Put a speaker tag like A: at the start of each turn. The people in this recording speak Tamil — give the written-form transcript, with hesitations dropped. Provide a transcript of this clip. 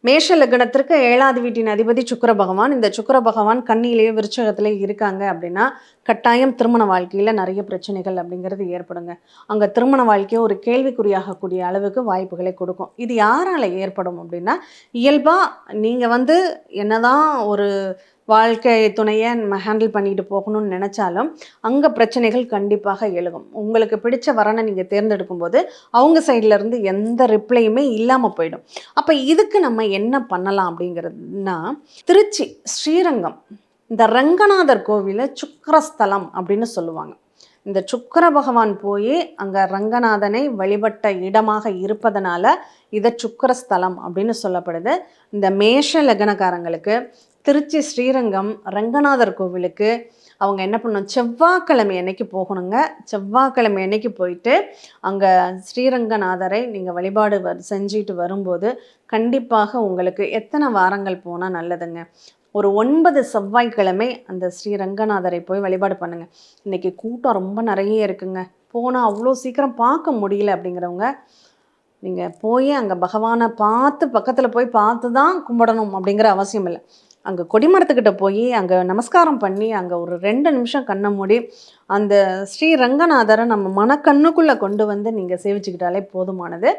A: மேஷ லக்னத்திற்கு 7வது வீட்டின் அதிபதி சுக்கிர பகவான். இந்த சுக்கிர பகவான் கன்னியிலேயே விருச்சகத்திலே இருக்காங்க அப்படின்னா, கட்டாயம் திருமண வாழ்க்கையில நிறைய பிரச்சனைகள் அப்படிங்கிறது ஏற்படுங்க. அங்க திருமண வாழ்க்கைய ஒரு கேள்விக்குறியாகக்கூடிய அளவுக்கு வாய்ப்புகளை கொடுக்கும். இது யாரால ஏற்படும் அப்படின்னா, இயல்பா நீங்க என்னதான் ஒரு வாழ்க்கை துணைய நம்ம ஹேண்டில் பண்ணிட்டு போகணும்னு நெனச்சாலும், அங்க பிரச்சனைகள் கண்டிப்பாக எழுகும். உங்களுக்கு பிடிச்ச வரன நீங்க தேர்ந்தெடுக்கும்போது, அவங்க சைட்ல இருந்து எந்த ரிப்ளையுமே இல்லாம போயிடும். அப்ப இதுக்கு நம்ம என்ன பண்ணலாம் அப்படிங்கிறதுனா, திருச்சி, ஸ்ரீரங்கம் இந்த ரங்கநாதர் கோவில சுக்கிரஸ்தலம் அப்படின்னு சொல்லுவாங்க. இந்த சுக்கிர பகவான் போய் அங்க ரங்கநாதனை வழிபட்ட இடமாக இருப்பதனால, இத சுக்கிரஸ்தலம் அப்படின்னு சொல்லப்படுது. இந்த மேஷ லக்னக்காரங்களுக்கு திருச்சி ஸ்ரீரங்கம் ரங்கநாதர் கோவிலுக்கு அவங்க என்ன பண்ணணும், செவ்வாய்க்கிழமை அன்னைக்கு போகணுங்க. செவ்வாய்க்கிழமை அன்னைக்கு போயிட்டு அங்கே ஸ்ரீரங்கநாதரை நீங்கள் வழிபாடு செஞ்சுட்டு வரும்போது கண்டிப்பாக உங்களுக்கு எத்தனை வாரங்கள் போனால் நல்லதுங்க. ஒரு 9 செவ்வாய்க்கிழமை அந்த ஸ்ரீரங்கநாதரை போய் வழிபாடு பண்ணுங்கள். இன்றைக்கி கூட்டம் ரொம்ப நிறைய இருக்குங்க. போனால் அவ்வளோ சீக்கிரம் பார்க்க முடியல அப்படிங்கிறவங்க, நீங்கள் போய் அங்கே பகவானை பார்த்து பக்கத்தில் போய் பார்த்து தான் கும்பிடணும் அப்படிங்கிற அவசியம் இல்லை. அங்கே கொடிமரத்துக்கிட்ட போய் அங்கே நமஸ்காரம் பண்ணி அங்கே ஒரு 2 நிமிஷம் கண்ணை மூடி அந்த ஸ்ரீரங்கநாதரை நம்ம மனக்கண்ணுக்குள்ளே கொண்டு வந்து நீங்கள் சேவிச்சுக்கிட்டாலே போதுமானது.